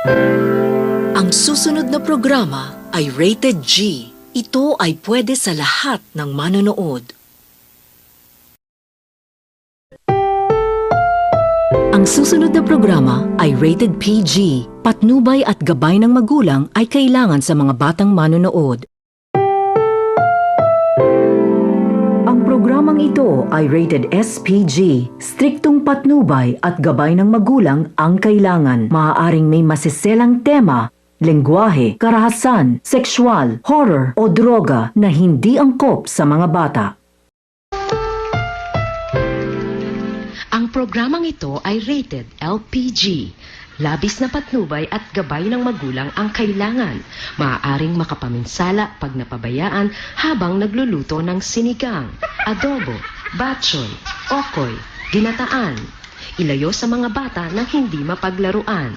Ang susunod na programa ay Rated G. Ito ay pwede sa lahat ng manonood. Ang susunod na programa ay Rated PG. Patnubay at gabay ng magulang ay kailangan sa mga batang manonood. Ang programang ito ay rated SPG. Striktong patnubay at gabay ng magulang ang kailangan. Maaaring may masiselang tema, lengguwahe, karahasan, sexual, horror o droga na hindi angkop sa mga bata. Ang programang ito ay rated LPG. Labis na patnubay at gabay ng magulang ang kailangan. Maaaring makapaminsala pag napabayaan habang nagluluto ng sinigang, adobo, batchoy, okoy, ginataan. Ilayo sa mga bata na hindi mapaglaruan.